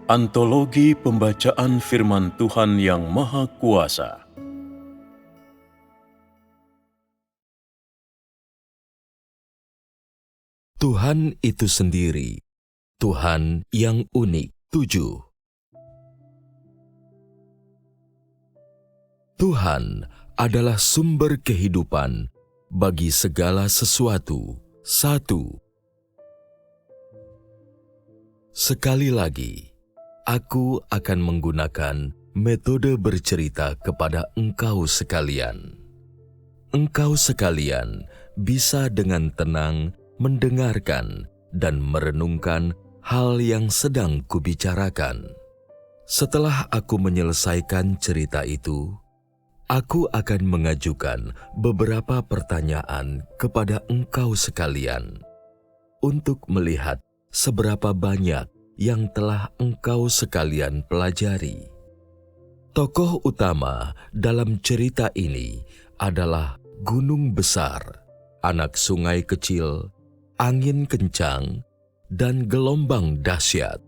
Antologi Pembacaan Firman Tuhan yang Maha Kuasa. Tuhan itu sendiri, Tuhan yang unik. 7. Tuhan adalah sumber kehidupan bagi segala sesuatu. 1. Sekali lagi, aku akan menggunakan metode bercerita kepada engkau sekalian. Engkau sekalian bisa dengan tenang mendengarkan dan merenungkan hal yang sedang kubicarakan. Setelah aku menyelesaikan cerita itu, aku akan mengajukan beberapa pertanyaan kepada engkau sekalian untuk melihat seberapa banyak yang telah engkau sekalian pelajari. Tokoh utama dalam cerita ini adalah gunung besar, anak sungai kecil, angin kencang, dan gelombang dahsyat.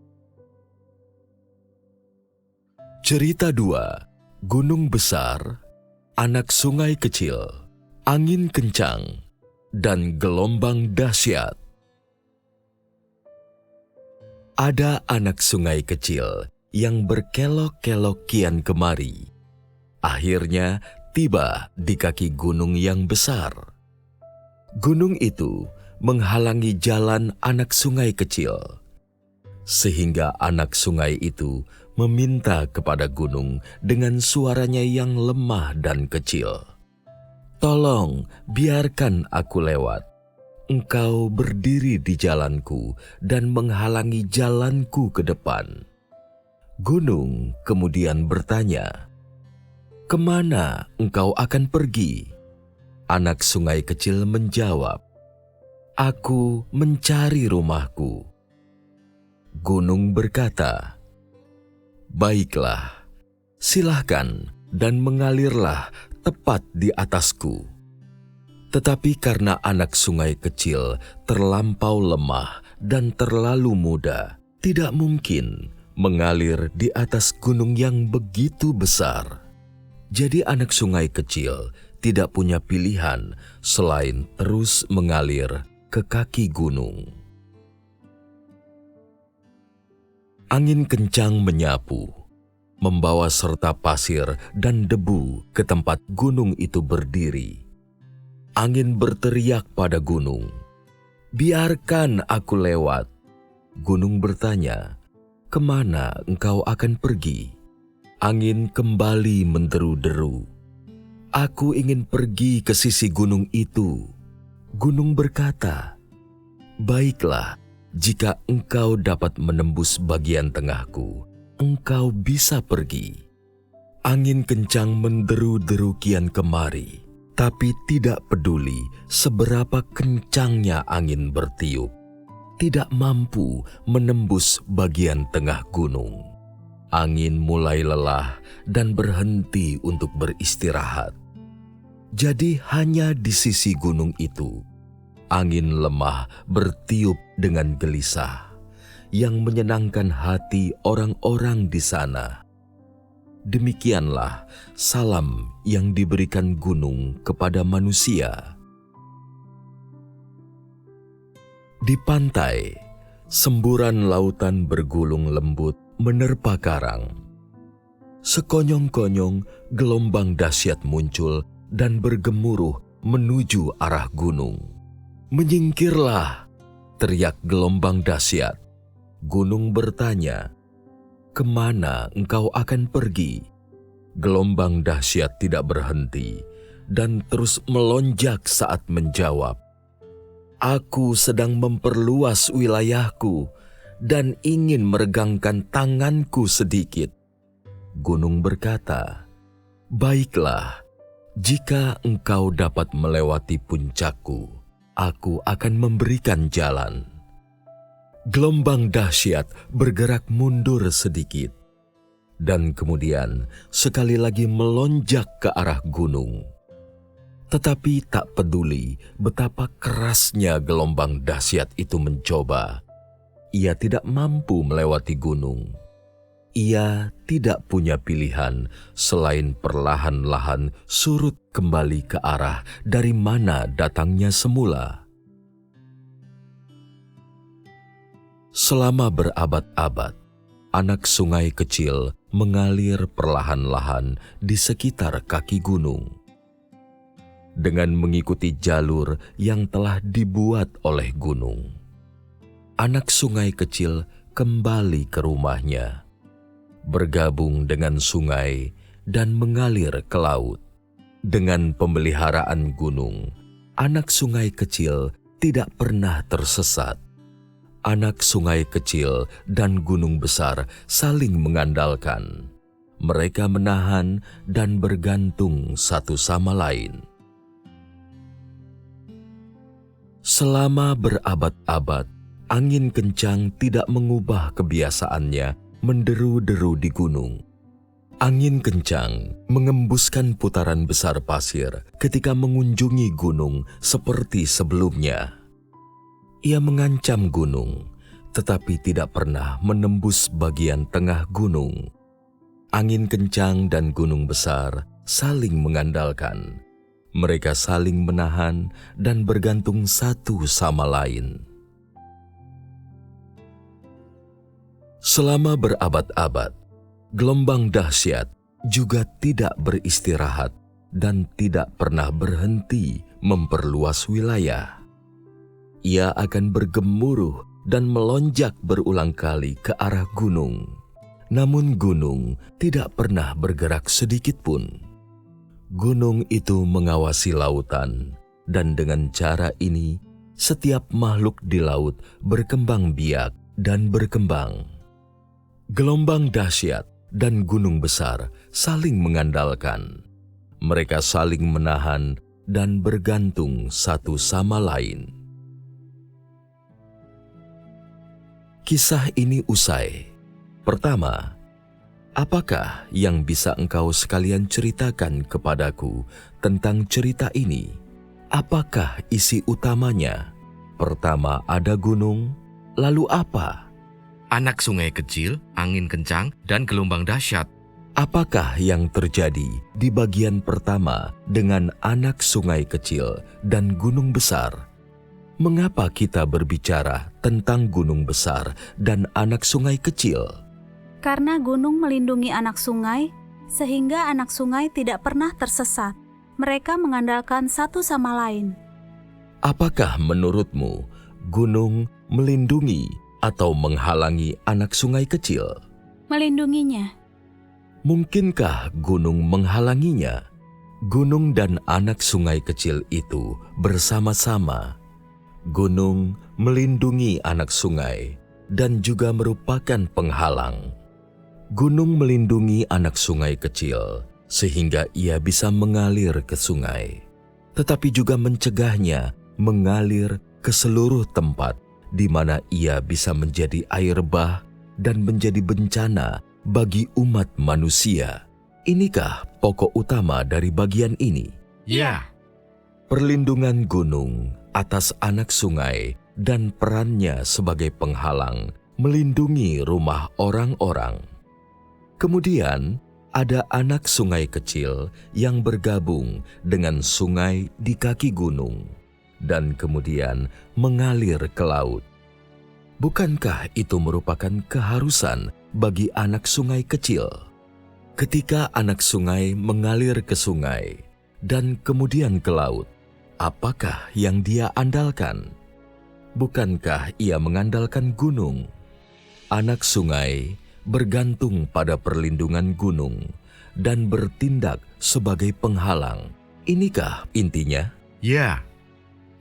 Cerita 2, gunung besar, anak sungai kecil, angin kencang, dan gelombang dahsyat. Ada anak sungai kecil yang berkelok-kelok kian kemari. Akhirnya tiba di kaki gunung yang besar. Gunung itu menghalangi jalan anak sungai kecil, sehingga anak sungai itu meminta kepada gunung dengan suaranya yang lemah dan kecil, "Tolong, biarkan aku lewat. Engkau berdiri di jalanku dan menghalangi jalanku ke depan." Gunung kemudian bertanya, "Kemana engkau akan pergi?" Anak sungai kecil menjawab, "Aku mencari rumahku." Gunung berkata, "Baiklah, silahkan dan mengalirlah tepat di atasku." Tetapi karena anak sungai kecil terlampau lemah dan terlalu muda, tidak mungkin mengalir di atas gunung yang begitu besar. Jadi anak sungai kecil tidak punya pilihan selain terus mengalir ke kaki gunung. Angin kencang menyapu, membawa serta pasir dan debu ke tempat gunung itu berdiri. Angin berteriak pada gunung, "Biarkan aku lewat." Gunung bertanya, "Kemana engkau akan pergi?" Angin kembali menderu-deru, "Aku ingin pergi ke sisi gunung itu." Gunung berkata, "Baiklah, jika engkau dapat menembus bagian tengahku, engkau bisa pergi." Angin kencang menderu-deru kian kemari, tapi tidak peduli seberapa kencangnya angin bertiup, tidak mampu menembus bagian tengah gunung. Angin mulai lelah dan berhenti untuk beristirahat. Jadi hanya di sisi gunung itu, angin lemah bertiup dengan gelisah, yang menyenangkan hati orang-orang di sana. Demikianlah salam yang diberikan gunung kepada manusia. Di pantai, semburan lautan bergulung lembut menerpa karang. Sekonyong-konyong gelombang dahsyat muncul dan bergemuruh menuju arah gunung. "Menyingkirlah!" teriak gelombang dahsyat. Gunung bertanya, "Kemana engkau akan pergi?" Gelombang dahsyat tidak berhenti dan terus melonjak saat menjawab, "Aku sedang memperluas wilayahku dan ingin meregangkan tanganku sedikit." Gunung berkata, "Baiklah, jika engkau dapat melewati puncakku, aku akan memberikan jalan." Gelombang dahsyat bergerak mundur sedikit, dan kemudian sekali lagi melonjak ke arah gunung. Tetapi tak peduli betapa kerasnya gelombang dahsyat itu mencoba, ia tidak mampu melewati gunung. ia tidak punya pilihan selain perlahan-lahan surut kembali ke arah dari mana datangnya semula. Selama berabad-abad, anak sungai kecil mengalir perlahan-lahan di sekitar kaki gunung. Dengan mengikuti jalur yang telah dibuat oleh gunung, anak sungai kecil kembali ke rumahnya, bergabung dengan sungai dan mengalir ke laut. Dengan pemeliharaan gunung, anak sungai kecil tidak pernah tersesat. Anak sungai kecil dan gunung besar saling mengandalkan. Mereka menahan dan bergantung satu sama lain. Selama berabad-abad, angin kencang tidak mengubah kebiasaannya menderu-deru di gunung. Angin kencang mengembuskan putaran besar pasir ketika mengunjungi gunung seperti sebelumnya. Ia mengancam gunung, tetapi tidak pernah menembus bagian tengah gunung. Angin kencang dan gunung besar saling mengandalkan. Mereka saling menahan dan bergantung satu sama lain. Selama berabad-abad, gelombang dahsyat juga tidak beristirahat dan tidak pernah berhenti memperluas wilayah. Ia akan bergemuruh dan melonjak berulang kali ke arah gunung. Namun gunung tidak pernah bergerak sedikit pun. Gunung itu mengawasi lautan, dan dengan cara ini, setiap makhluk di laut berkembang biak dan berkembang. Gelombang dahsyat dan gunung besar saling mengandalkan. Mereka saling menahan dan bergantung satu sama lain. Kisah ini usai. Pertama, apakah yang bisa engkau sekalian ceritakan kepadaku tentang cerita ini? Apakah isi utamanya? Pertama ada gunung, lalu apa? Anak sungai kecil, angin kencang, dan gelombang dahsyat. Apakah yang terjadi di bagian pertama dengan anak sungai kecil dan gunung besar? Mengapa kita berbicara tentang gunung besar dan anak sungai kecil? Karena gunung melindungi anak sungai, sehingga anak sungai tidak pernah tersesat. Mereka mengandalkan satu sama lain. Apakah menurutmu gunung melindungi atau menghalangi anak sungai kecil? Melindunginya. Mungkinkah gunung menghalanginya? Gunung dan anak sungai kecil itu bersama-sama. Gunung melindungi anak sungai dan juga merupakan penghalang. Gunung melindungi anak sungai kecil sehingga ia bisa mengalir ke sungai, tetapi juga mencegahnya mengalir ke seluruh tempat di mana ia bisa menjadi air bah dan menjadi bencana bagi umat manusia. Inikah pokok utama dari bagian ini? Ya. Perlindungan gunung atas anak sungai dan perannya sebagai penghalang melindungi rumah orang-orang. Kemudian ada anak sungai kecil yang bergabung dengan sungai di kaki gunung dan kemudian mengalir ke laut. Bukankah itu merupakan keharusan bagi anak sungai kecil? Ketika anak sungai mengalir ke sungai dan kemudian ke laut, apakah yang dia andalkan? Bukankah ia mengandalkan gunung? Anak sungai bergantung pada perlindungan gunung dan bertindak sebagai penghalang. Inikah intinya? Ya.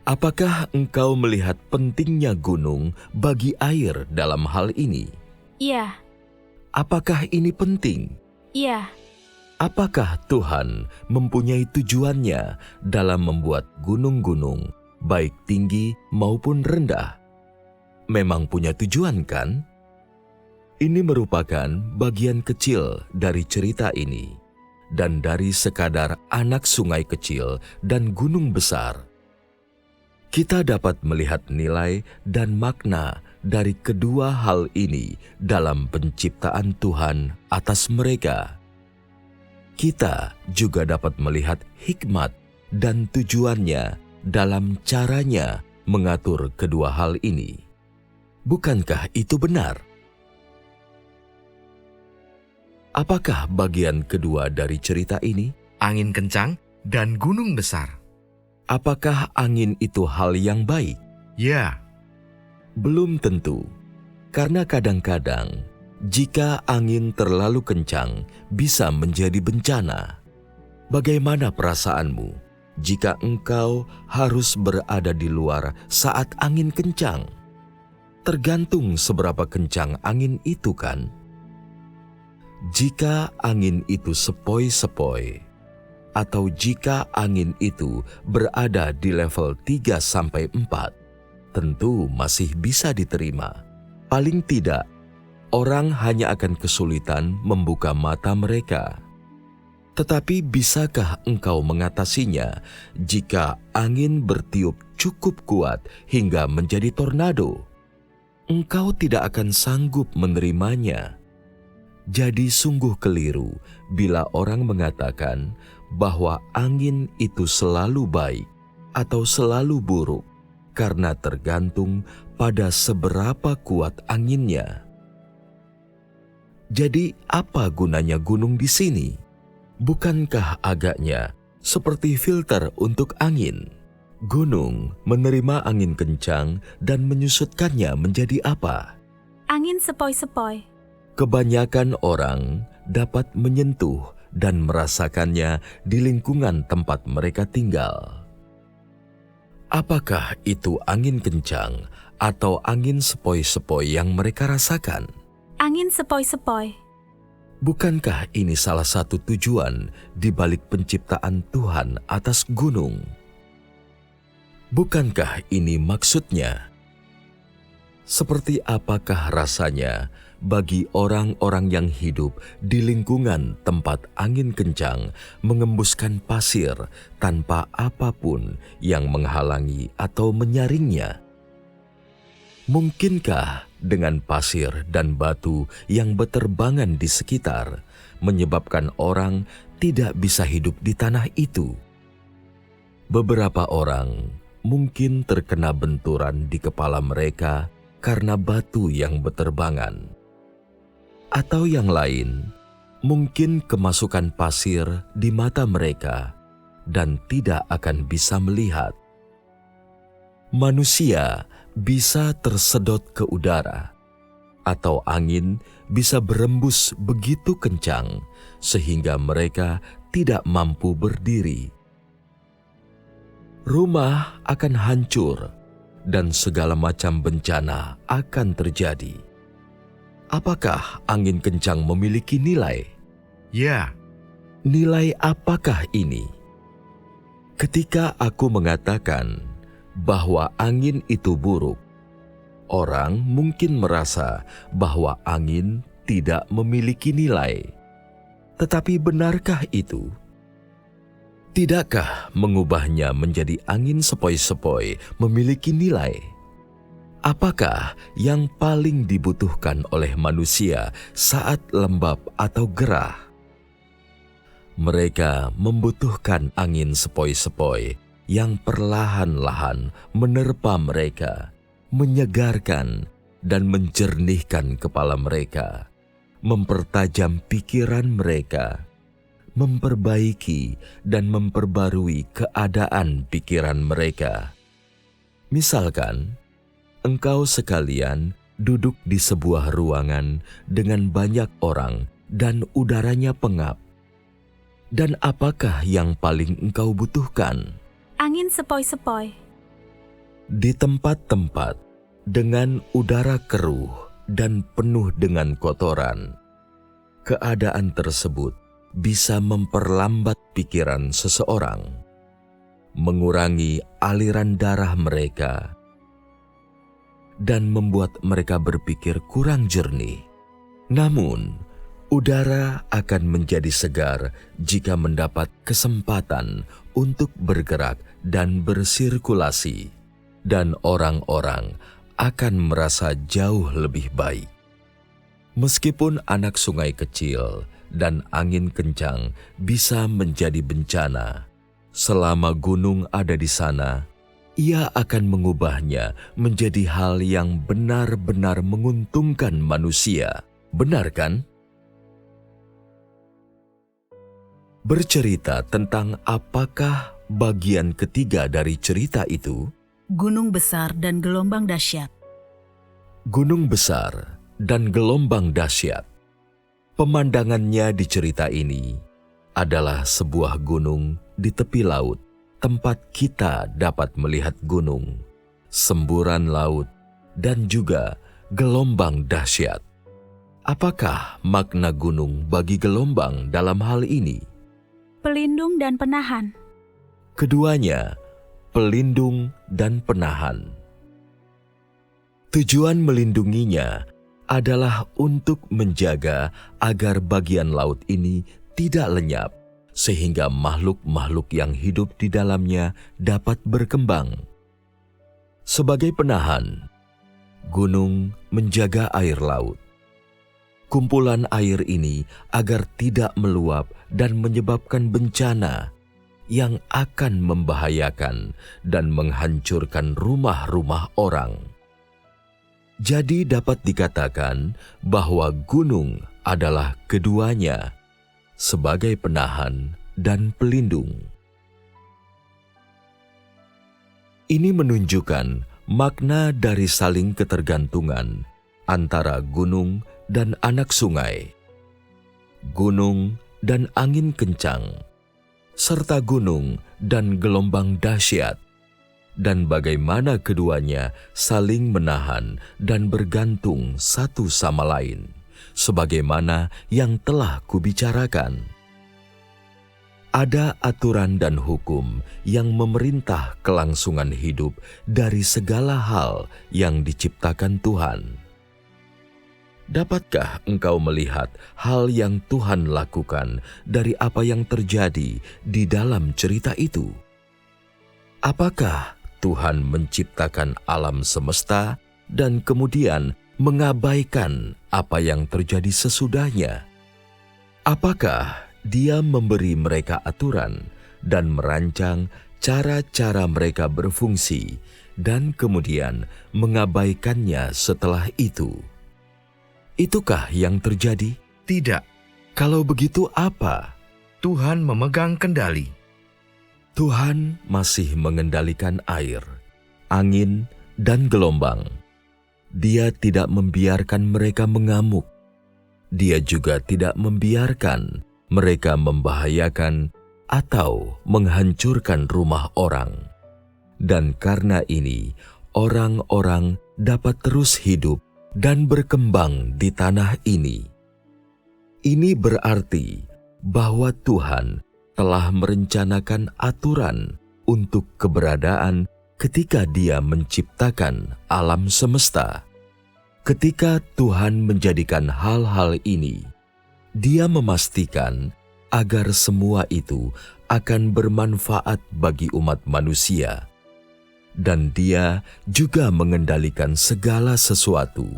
Apakah engkau melihat pentingnya gunung bagi air dalam hal ini? Iya. Apakah ini penting? Iya. Apakah Tuhan mempunyai tujuannya dalam membuat gunung-gunung, baik tinggi maupun rendah? Memang punya tujuan, kan? Ini merupakan bagian kecil dari cerita ini, dan dari sekadar anak sungai kecil dan gunung besar. Kita dapat melihat nilai dan makna dari kedua hal ini dalam penciptaan Tuhan atas mereka. Kita juga dapat melihat hikmat dan tujuannya dalam caranya mengatur kedua hal ini. Bukankah itu benar? Apakah bagian kedua dari cerita ini? Angin kencang dan gunung besar. Apakah angin itu hal yang baik? Ya, Belum tentu, karena kadang-kadang jika angin terlalu kencang bisa menjadi bencana. Bagaimana perasaanmu jika engkau harus berada di luar saat angin kencang? Tergantung seberapa kencang angin itu kan? Jika angin itu sepoi-sepoi, atau jika angin itu berada di level 3-4, tentu masih bisa diterima. Paling tidak, orang hanya akan kesulitan membuka mata mereka. Tetapi bisakah engkau mengatasinya jika angin bertiup cukup kuat hingga menjadi tornado? Engkau tidak akan sanggup menerimanya. Jadi sungguh keliru bila orang mengatakan bahwa angin itu selalu baik atau selalu buruk karena tergantung pada seberapa kuat anginnya. Jadi apa gunanya gunung di sini? Bukankah agaknya seperti filter untuk angin? Gunung menerima angin kencang dan menyusutkannya menjadi apa? Angin sepoi-sepoi. Kebanyakan orang dapat menyentuh dan merasakannya di lingkungan tempat mereka tinggal. Apakah itu angin kencang atau angin sepoi-sepoi yang mereka rasakan? Angin sepoi-sepoi. Bukankah ini salah satu tujuan di balik penciptaan Tuhan atas gunung? Bukankah ini maksudnya? Seperti apakah rasanya bagi orang-orang yang hidup di lingkungan tempat angin kencang mengembuskan pasir tanpa apapun yang menghalangi atau menyaringnya? Mungkinkah dengan pasir dan batu yang beterbangan di sekitar menyebabkan orang tidak bisa hidup di tanah itu? Beberapa orang mungkin terkena benturan di kepala mereka karena batu yang beterbangan. Atau yang lain, mungkin kemasukan pasir di mata mereka dan tidak akan bisa melihat. Manusia bisa tersedot ke udara, atau angin bisa berembus begitu kencang sehingga mereka tidak mampu berdiri. Rumah akan hancur dan segala macam bencana akan terjadi. Apakah angin kencang memiliki nilai? ya, Nilai apakah ini? Ketika aku mengatakan bahwa angin itu buruk, orang mungkin merasa bahwa angin tidak memiliki nilai. Tetapi benarkah itu? Tidakkah mengubahnya menjadi angin sepoi-sepoi memiliki nilai? Apakah yang paling dibutuhkan oleh manusia saat lembab atau gerah? Mereka membutuhkan angin sepoi-sepoi yang perlahan-lahan menerpa mereka, menyegarkan dan menjernihkan kepala mereka, mempertajam pikiran mereka, memperbaiki dan memperbarui keadaan pikiran mereka. Misalkan, engkau sekalian duduk di sebuah ruangan dengan banyak orang dan udaranya pengap. Dan apakah yang paling engkau butuhkan? Angin sepoi-sepoi. Di tempat-tempat dengan udara keruh dan penuh dengan kotoran, keadaan tersebut bisa memperlambat pikiran seseorang, mengurangi aliran darah mereka, dan membuat mereka berpikir kurang jernih. Namun, udara akan menjadi segar jika mendapat kesempatan untuk bergerak dan bersirkulasi, dan orang-orang akan merasa jauh lebih baik. Meskipun anak sungai kecil dan angin kencang bisa menjadi bencana, selama gunung ada di sana, ia akan mengubahnya menjadi hal yang benar-benar menguntungkan manusia. Benar kan? Bercerita tentang apakah bagian ketiga dari cerita itu? Gunung besar dan gelombang dahsyat. Gunung besar dan gelombang dahsyat. Pemandangannya di cerita ini adalah sebuah gunung di tepi laut, tempat kita dapat melihat gunung, semburan laut, dan juga gelombang dahsyat. Apakah makna gunung bagi gelombang dalam hal ini? Pelindung dan penahan. Keduanya, pelindung dan penahan. Tujuan melindunginya adalah untuk menjaga agar bagian laut ini tidak lenyap, sehingga makhluk-makhluk yang hidup di dalamnya dapat berkembang. Sebagai penahan, gunung menjaga air laut. Kumpulan air ini agar tidak meluap dan menyebabkan bencana yang akan membahayakan dan menghancurkan rumah-rumah orang. Jadi dapat dikatakan bahwa gunung adalah keduanya, sebagai penahan dan pelindung. Ini menunjukkan makna dari saling ketergantungan antara gunung dan anak sungai, gunung dan angin kencang, serta gunung dan gelombang dahsyat, dan bagaimana keduanya saling menahan dan bergantung satu sama lain, sebagaimana yang telah kubicarakan. Ada aturan dan hukum yang memerintah kelangsungan hidup dari segala hal yang diciptakan Tuhan. Dapatkah engkau melihat hal yang Tuhan lakukan dari apa yang terjadi di dalam cerita itu? Apakah Tuhan menciptakan alam semesta dan kemudian mengabaikan apa yang terjadi sesudahnya? Apakah Dia memberi mereka aturan dan merancang cara-cara mereka berfungsi dan kemudian mengabaikannya setelah itu? Itukah yang terjadi? Tidak, Kalau begitu apa? Tuhan memegang kendali. Tuhan masih mengendalikan air, angin, dan gelombang. Dia tidak membiarkan mereka mengamuk. Dia juga tidak membiarkan mereka membahayakan atau menghancurkan rumah orang. Dan karena ini, orang-orang dapat terus hidup dan berkembang di tanah ini. Ini berarti bahwa Tuhan telah merencanakan aturan untuk keberadaan ketika Dia menciptakan alam semesta. Ketika Tuhan menjadikan hal-hal ini, Dia memastikan agar semua itu akan bermanfaat bagi umat manusia. Dan Dia juga mengendalikan segala sesuatu,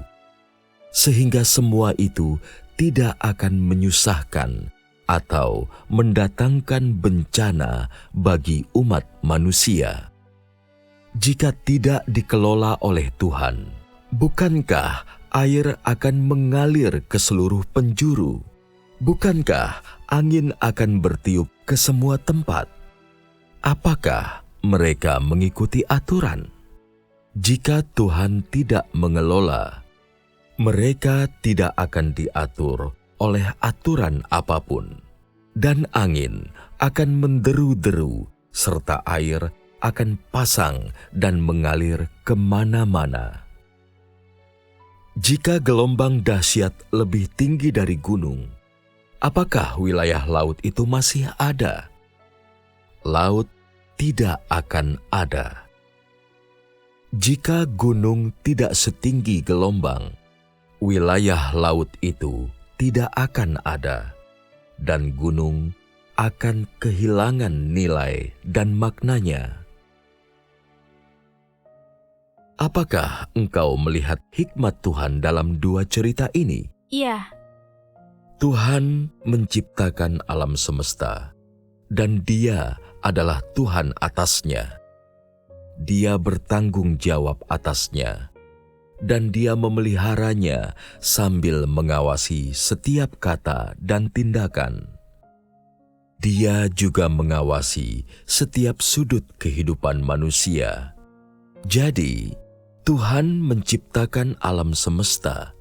sehingga semua itu tidak akan menyusahkan atau mendatangkan bencana bagi umat manusia. Jika tidak dikelola oleh Tuhan, bukankah air akan mengalir ke seluruh penjuru? Bukankah angin akan bertiup ke semua tempat? Apakah mereka mengikuti aturan? Jika Tuhan tidak mengelola, mereka tidak akan diatur oleh aturan apapun, dan angin akan menderu-deru, serta air akan pasang dan mengalir kemana-mana. Jika gelombang dahsyat lebih tinggi dari gunung, apakah wilayah laut itu masih ada? Laut tidak akan ada. Jika gunung tidak setinggi gelombang, wilayah laut itu tidak akan ada, dan gunung akan kehilangan nilai dan maknanya. Apakah engkau melihat hikmat Tuhan dalam dua cerita ini? Iya, Tuhan menciptakan alam semesta, dan Dia adalah Tuhan atasnya. Dia bertanggung jawab atasnya, dan Dia memeliharanya sambil mengawasi setiap kata dan tindakan. Dia juga mengawasi setiap sudut kehidupan manusia. Jadi, Tuhan menciptakan alam semesta,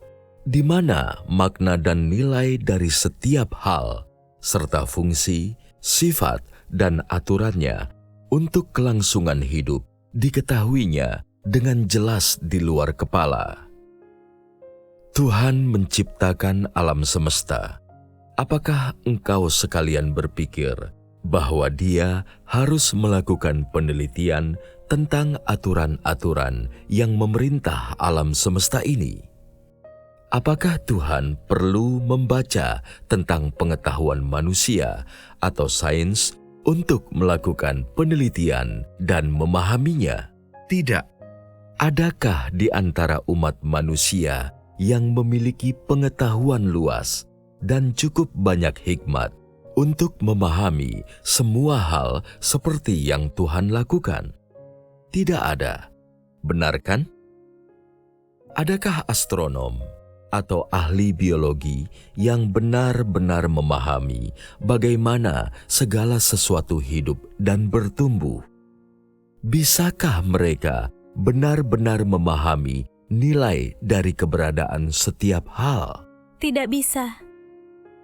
di mana makna dan nilai dari setiap hal, serta fungsi, sifat, dan aturannya untuk kelangsungan hidup diketahuinya dengan jelas di luar kepala. Tuhan menciptakan alam semesta. Apakah engkau sekalian berpikir bahwa Dia harus melakukan penelitian tentang aturan-aturan yang memerintah alam semesta ini? Apakah Tuhan perlu membaca tentang pengetahuan manusia atau sains untuk melakukan penelitian dan memahaminya? Tidak. Adakah di antara umat manusia yang memiliki pengetahuan luas dan cukup banyak hikmat untuk memahami semua hal seperti yang Tuhan lakukan? Tidak ada. Benar kan? Adakah astronom atau ahli biologi yang benar-benar memahami bagaimana segala sesuatu hidup dan bertumbuh? Bisakah mereka benar-benar memahami nilai dari keberadaan setiap hal? tidak bisa.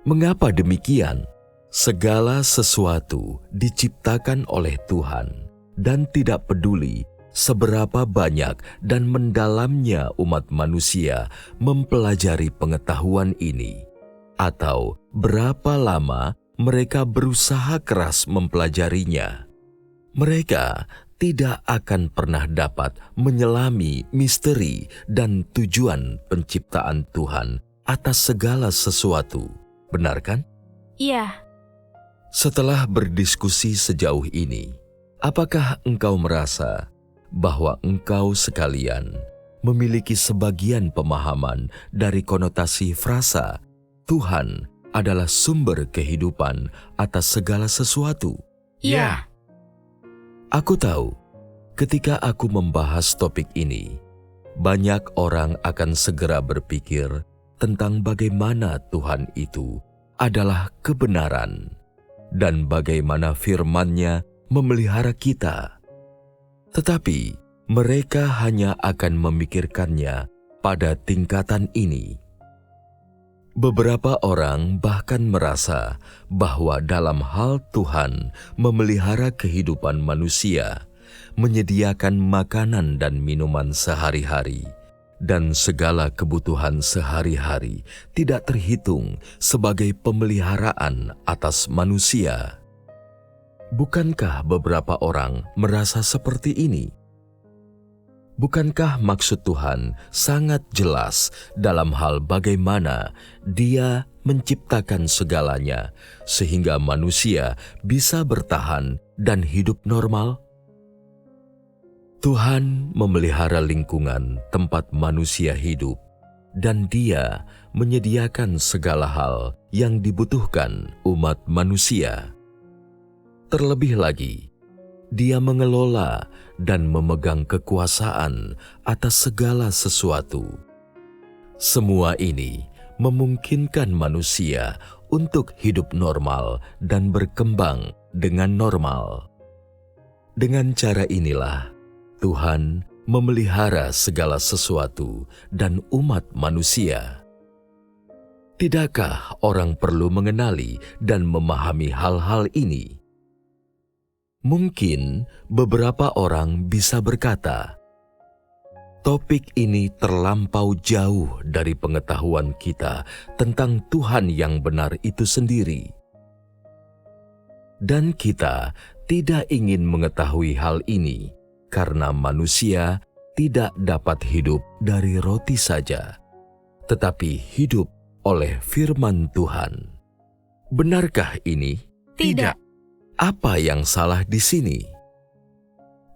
Mengapa demikian? Segala sesuatu diciptakan oleh Tuhan, dan tidak peduli seberapa banyak dan mendalamnya umat manusia mempelajari pengetahuan ini, atau berapa lama mereka berusaha keras mempelajarinya. Mereka tidak akan pernah dapat menyelami misteri dan tujuan penciptaan Tuhan atas segala sesuatu. Benar kan? Iya, Setelah berdiskusi sejauh ini, apakah engkau merasa bahwa engkau sekalian memiliki sebagian pemahaman dari konotasi frasa Tuhan adalah sumber kehidupan atas segala sesuatu? iya. Aku tahu, ketika aku membahas topik ini, banyak orang akan segera berpikir tentang bagaimana Tuhan itu adalah kebenaran dan bagaimana firman-Nya memelihara kita. Tetapi mereka hanya akan memikirkannya pada tingkatan ini. Beberapa orang bahkan merasa bahwa dalam hal Tuhan memelihara kehidupan manusia, menyediakan makanan dan minuman sehari-hari, dan segala kebutuhan sehari-hari tidak terhitung sebagai pemeliharaan atas manusia. Bukankah beberapa orang merasa seperti ini? Bukankah maksud Tuhan sangat jelas dalam hal bagaimana Dia menciptakan segalanya sehingga manusia bisa bertahan dan hidup normal? Tuhan memelihara lingkungan tempat manusia hidup, dan Dia menyediakan segala hal yang dibutuhkan umat manusia. Terlebih lagi, Dia mengelola dan memegang kekuasaan atas segala sesuatu. Semua ini memungkinkan manusia untuk hidup normal dan berkembang dengan normal. Dengan cara inilah, Tuhan memelihara segala sesuatu dan umat manusia. Tidakkah orang perlu mengenali dan memahami hal-hal ini? Mungkin beberapa orang bisa berkata, topik ini terlampau jauh dari pengetahuan kita tentang Tuhan yang benar itu sendiri. Dan kita tidak ingin mengetahui hal ini, karena manusia tidak dapat hidup dari roti saja, tetapi hidup oleh firman Tuhan. Benarkah ini? Tidak. Apa yang salah di sini?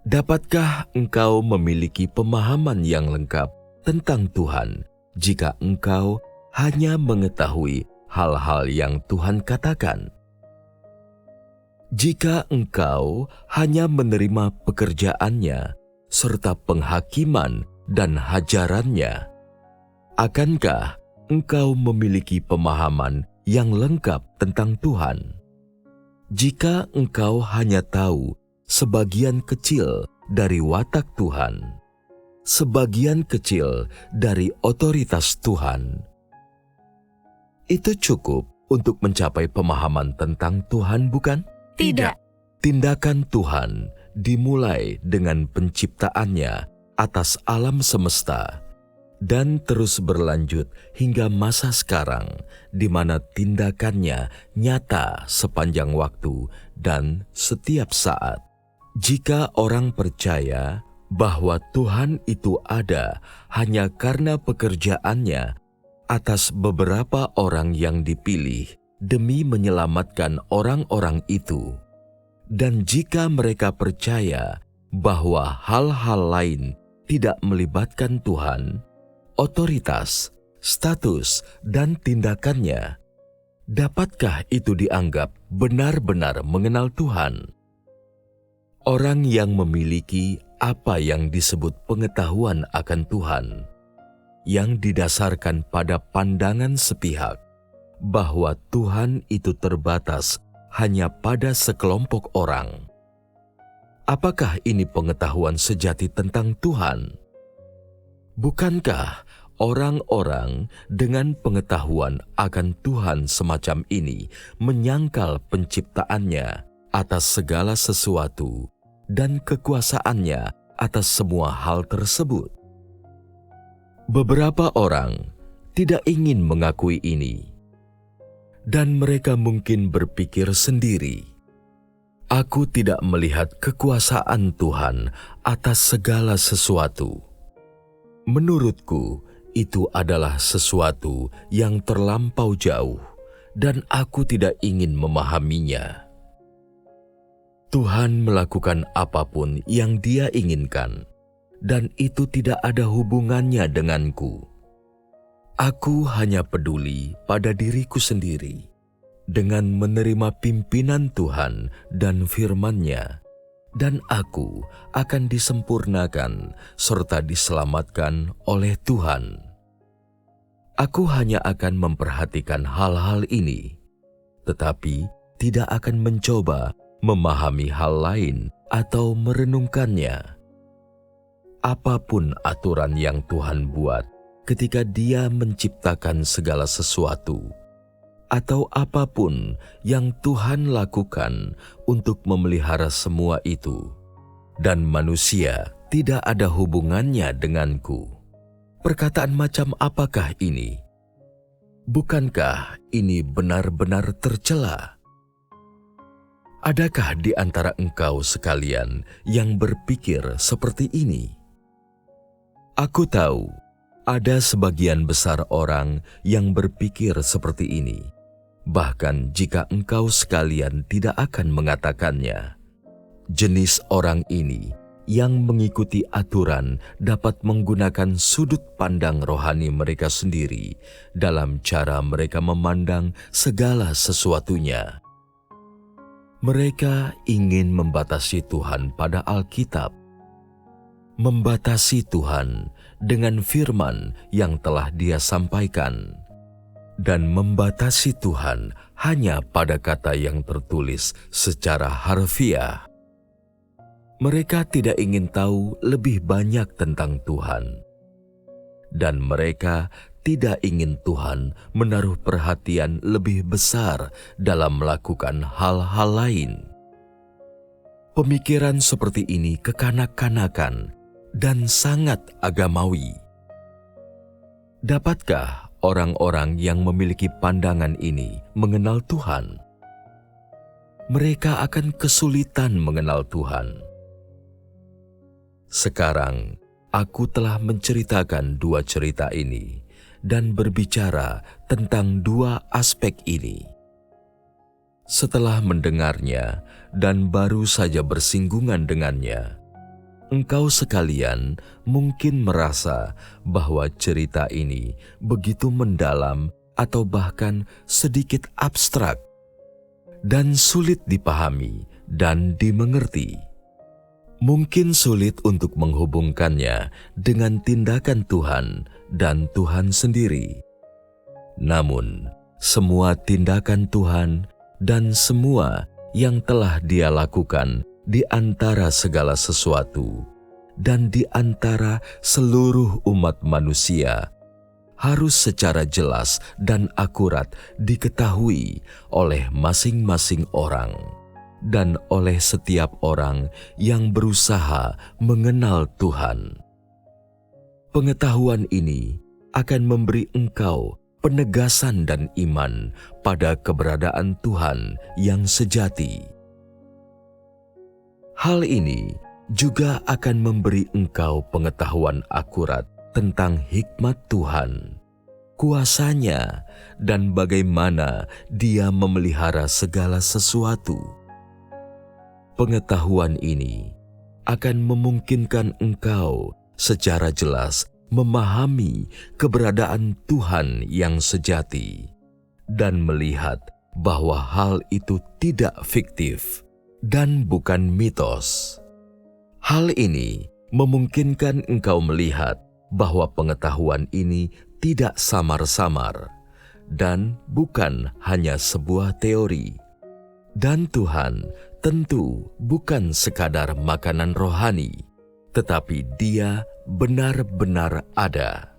Dapatkah engkau memiliki pemahaman yang lengkap tentang Tuhan jika engkau hanya mengetahui hal-hal yang Tuhan katakan? Jika engkau hanya menerima pekerjaannya serta penghakiman dan hajarannya, akankah engkau memiliki pemahaman yang lengkap tentang Tuhan? Jika engkau hanya tahu sebagian kecil dari watak Tuhan, sebagian kecil dari otoritas Tuhan, itu cukup untuk mencapai pemahaman tentang Tuhan, bukan? Tidak. Tindakan Tuhan dimulai dengan penciptaannya atas alam semesta dan terus berlanjut hingga masa sekarang, di mana tindakannya nyata sepanjang waktu dan setiap saat. Jika orang percaya bahwa Tuhan itu ada hanya karena pekerjaannya atas beberapa orang yang dipilih demi menyelamatkan orang-orang itu, dan jika mereka percaya bahwa hal-hal lain tidak melibatkan Tuhan, otoritas, status, dan tindakannya, dapatkah itu dianggap benar-benar mengenal Tuhan? Orang yang memiliki apa yang disebut pengetahuan akan Tuhan, yang didasarkan pada pandangan sepihak bahwa Tuhan itu terbatas hanya pada sekelompok orang. Apakah ini pengetahuan sejati tentang Tuhan? Bukankah orang-orang dengan pengetahuan akan Tuhan semacam ini menyangkal penciptaannya atas segala sesuatu dan kekuasaannya atas semua hal tersebut? Beberapa orang tidak ingin mengakui ini, dan mereka mungkin berpikir sendiri, "Aku tidak melihat kekuasaan Tuhan atas segala sesuatu." Menurutku, itu adalah sesuatu yang terlampau jauh, dan aku tidak ingin memahaminya. Tuhan melakukan apapun yang Dia inginkan, dan itu tidak ada hubungannya denganku. Aku hanya peduli pada diriku sendiri dengan menerima pimpinan Tuhan dan firman-Nya, dan aku akan disempurnakan serta diselamatkan oleh Tuhan. Aku hanya akan memperhatikan hal-hal ini, tetapi tidak akan mencoba memahami hal lain atau merenungkannya. Apapun aturan yang Tuhan buat ketika Dia menciptakan segala sesuatu, atau apapun yang Tuhan lakukan untuk memelihara semua itu, dan manusia tidak ada hubungannya denganku. Perkataan macam apakah ini? Bukankah ini benar-benar tercela? Adakah di antara engkau sekalian yang berpikir seperti ini? Aku tahu ada sebagian besar orang yang berpikir seperti ini, bahkan jika engkau sekalian tidak akan mengatakannya. Jenis orang ini yang mengikuti aturan dapat menggunakan sudut pandang rohani mereka sendiri dalam cara mereka memandang segala sesuatunya. Mereka ingin membatasi Tuhan pada Alkitab, membatasi Tuhan dengan firman yang telah Dia sampaikan, dan membatasi Tuhan hanya pada kata yang tertulis secara harfiah. Mereka tidak ingin tahu lebih banyak tentang Tuhan, dan mereka tidak ingin Tuhan menaruh perhatian lebih besar dalam melakukan hal-hal lain. Pemikiran seperti ini kekanak-kanakan dan sangat agamawi. Dapatkah orang-orang yang memiliki pandangan ini mengenal Tuhan? Mereka akan kesulitan mengenal Tuhan. Sekarang, aku telah menceritakan dua cerita ini dan berbicara tentang dua aspek ini. Setelah mendengarnya dan baru saja bersinggungan dengannya, engkau sekalian mungkin merasa bahwa cerita ini begitu mendalam atau bahkan sedikit abstrak dan sulit dipahami dan dimengerti. Mungkin sulit untuk menghubungkannya dengan tindakan Tuhan dan Tuhan sendiri. Namun, semua tindakan Tuhan dan semua yang telah Dia lakukan di antara segala sesuatu dan di antara seluruh umat manusia harus secara jelas dan akurat diketahui oleh masing-masing orang dan oleh setiap orang yang berusaha mengenal Tuhan. Pengetahuan ini akan memberi engkau penegasan dan iman pada keberadaan Tuhan yang sejati. Hal ini juga akan memberi engkau pengetahuan akurat tentang hikmat Tuhan, kuasa-Nya, dan bagaimana Dia memelihara segala sesuatu. Pengetahuan ini akan memungkinkan engkau secara jelas memahami keberadaan Tuhan yang sejati dan melihat bahwa hal itu tidak fiktif dan bukan mitos. Hal ini memungkinkan engkau melihat bahwa pengetahuan ini tidak samar-samar dan bukan hanya sebuah teori. Dan Tuhan tentu bukan sekadar makanan rohani, tetapi Dia benar-benar ada.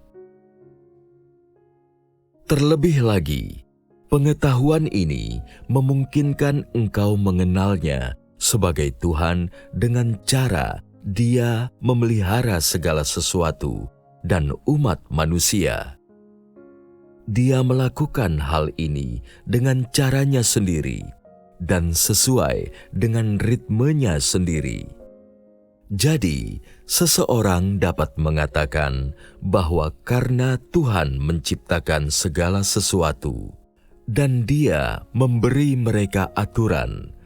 Terlebih lagi, pengetahuan ini memungkinkan engkau mengenalnya sebagai Tuhan dengan cara Dia memelihara segala sesuatu dan umat manusia. Dia melakukan hal ini dengan caranya sendiri dan sesuai dengan ritmenya sendiri. Jadi, seseorang dapat mengatakan bahwa karena Tuhan menciptakan segala sesuatu dan Dia memberi mereka aturan,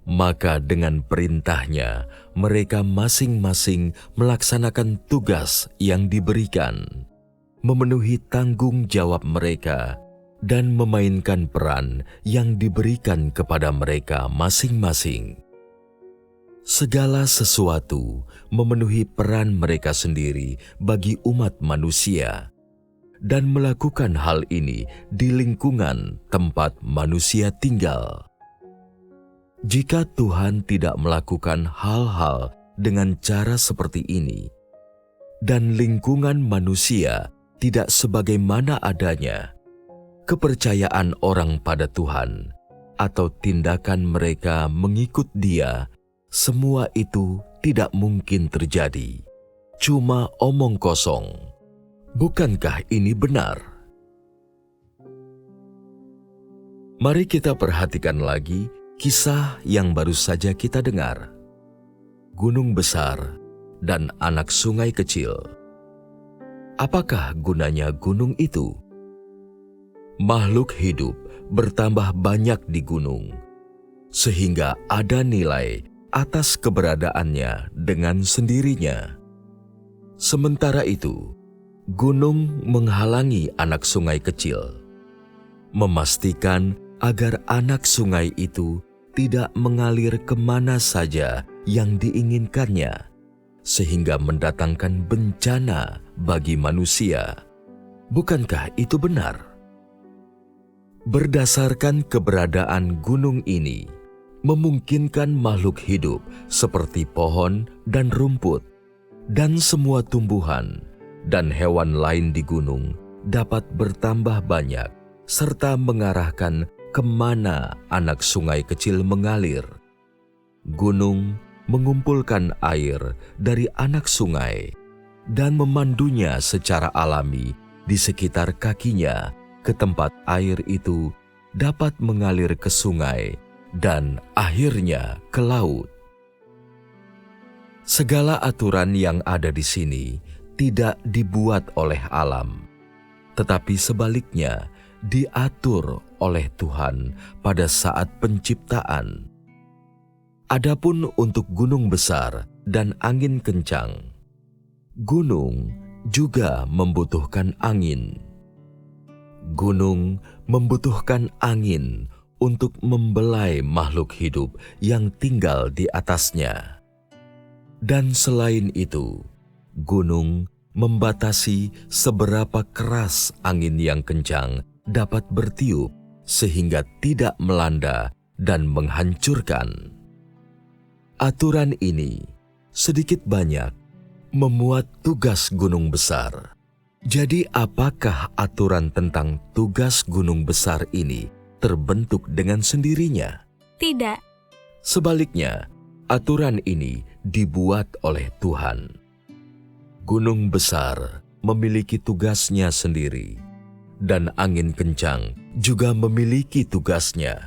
maka dengan perintahnya mereka masing-masing melaksanakan tugas yang diberikan, memenuhi tanggung jawab mereka, dan memainkan peran yang diberikan kepada mereka masing-masing. Segala sesuatu memenuhi peran mereka sendiri bagi umat manusia, dan melakukan hal ini di lingkungan tempat manusia tinggal. Jika Tuhan tidak melakukan hal-hal dengan cara seperti ini, dan lingkungan manusia tidak sebagaimana adanya, kepercayaan orang pada Tuhan atau tindakan mereka mengikut Dia, semua itu tidak mungkin terjadi. Cuma omong kosong. Bukankah ini benar? Mari kita perhatikan lagi kisah yang baru saja kita dengar. Gunung besar dan anak sungai kecil. Apakah gunanya gunung itu? Makhluk hidup bertambah banyak di gunung, sehingga ada nilai atas keberadaannya dengan sendirinya. Sementara itu, gunung menghalangi anak sungai kecil, memastikan agar anak sungai itu tidak mengalir kemana saja yang diinginkannya, sehingga mendatangkan bencana bagi manusia. Bukankah itu benar? Berdasarkan keberadaan gunung ini, memungkinkan makhluk hidup seperti pohon dan rumput, dan semua tumbuhan dan hewan lain di gunung dapat bertambah banyak, serta mengarahkan kemana anak sungai kecil mengalir. Gunung mengumpulkan air dari anak sungai dan memandunya secara alami di sekitar kakinya ke tempat air itu dapat mengalir ke sungai dan akhirnya ke laut. Segala aturan yang ada di sini tidak dibuat oleh alam, tetapi sebaliknya diatur oleh Tuhan pada saat penciptaan. Adapun untuk gunung besar dan angin kencang, gunung juga membutuhkan angin. Gunung membutuhkan angin untuk membelai makhluk hidup yang tinggal di atasnya. Dan selain itu, gunung membatasi seberapa keras angin yang kencang dapat bertiup sehingga tidak melanda dan menghancurkan. Aturan ini sedikit banyak memuat tugas gunung besar. Jadi apakah aturan tentang tugas gunung besar ini terbentuk dengan sendirinya? Tidak. Sebaliknya, aturan ini dibuat oleh Tuhan. Gunung besar memiliki tugasnya sendiri, dan angin kencang juga memiliki tugasnya.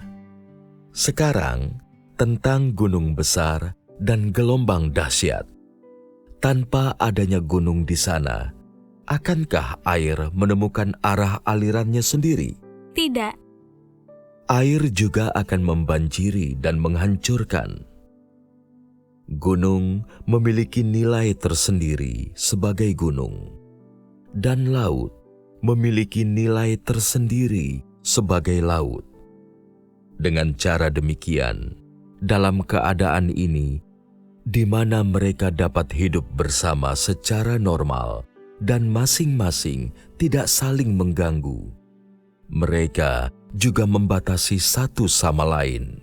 Sekarang, tentang gunung besar dan gelombang dahsyat. Tanpa adanya gunung di sana, akankah air menemukan arah alirannya sendiri? Tidak. Air juga akan membanjiri dan menghancurkan. Gunung memiliki nilai tersendiri sebagai gunung, dan laut memiliki nilai tersendiri sebagai laut. Dengan cara demikian, dalam keadaan ini, di mana mereka dapat hidup bersama secara normal dan masing-masing tidak saling mengganggu, mereka juga membatasi satu sama lain.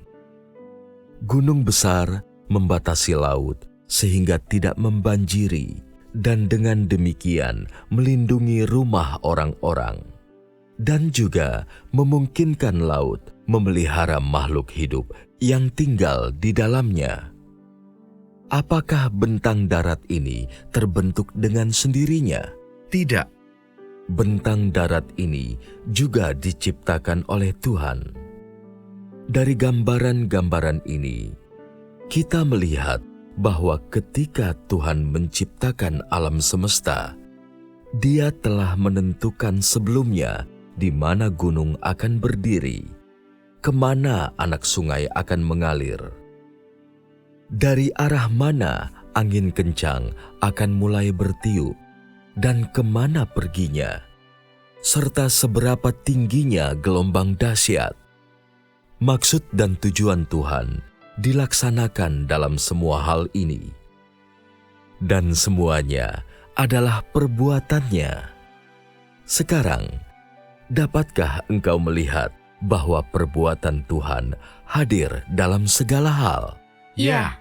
Gunung besar membatasi laut sehingga tidak membanjiri, dan dengan demikian melindungi rumah orang-orang, dan juga memungkinkan laut memelihara makhluk hidup yang tinggal di dalamnya. Apakah bentang darat ini terbentuk dengan sendirinya? Tidak. Bentang darat ini juga diciptakan oleh Tuhan. Dari gambaran-gambaran ini, kita melihat bahwa ketika Tuhan menciptakan alam semesta, Dia telah menentukan sebelumnya di mana gunung akan berdiri, kemana anak sungai akan mengalir, dari arah mana angin kencang akan mulai bertiup, dan kemana perginya, serta seberapa tingginya gelombang dahsyat. Maksud dan tujuan Tuhan dilaksanakan dalam semua hal ini, dan semuanya adalah perbuatannya. Sekarang, dapatkah engkau melihat bahwa perbuatan Tuhan hadir dalam segala hal? Ya.